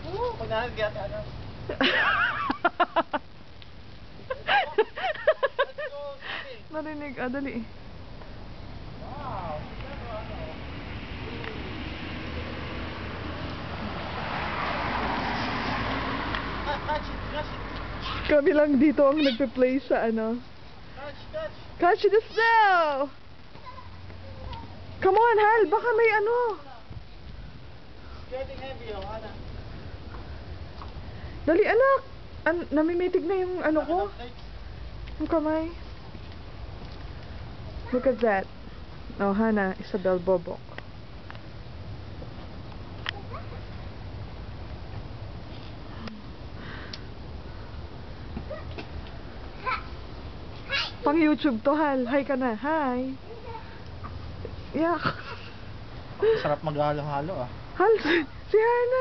Pag nahagyan, ano? Narinig, dali. Wow! Catch it! Catch it! Kami lang dito ang nagpe-play sa ano. Catch! Catch! Catch the snow! Come on, Hal! Baka may ano. It's getting heavy, oh, Hana. Dali, anak! Namimitig na yung ano ko. Yung kamay. Look at that. Oh, Hana, Isabel Bobok. Pang YouTube to, Hal. Hi ka na. Hi. Yak. Sarap maghalo-halo, ah. Hal, si Hana.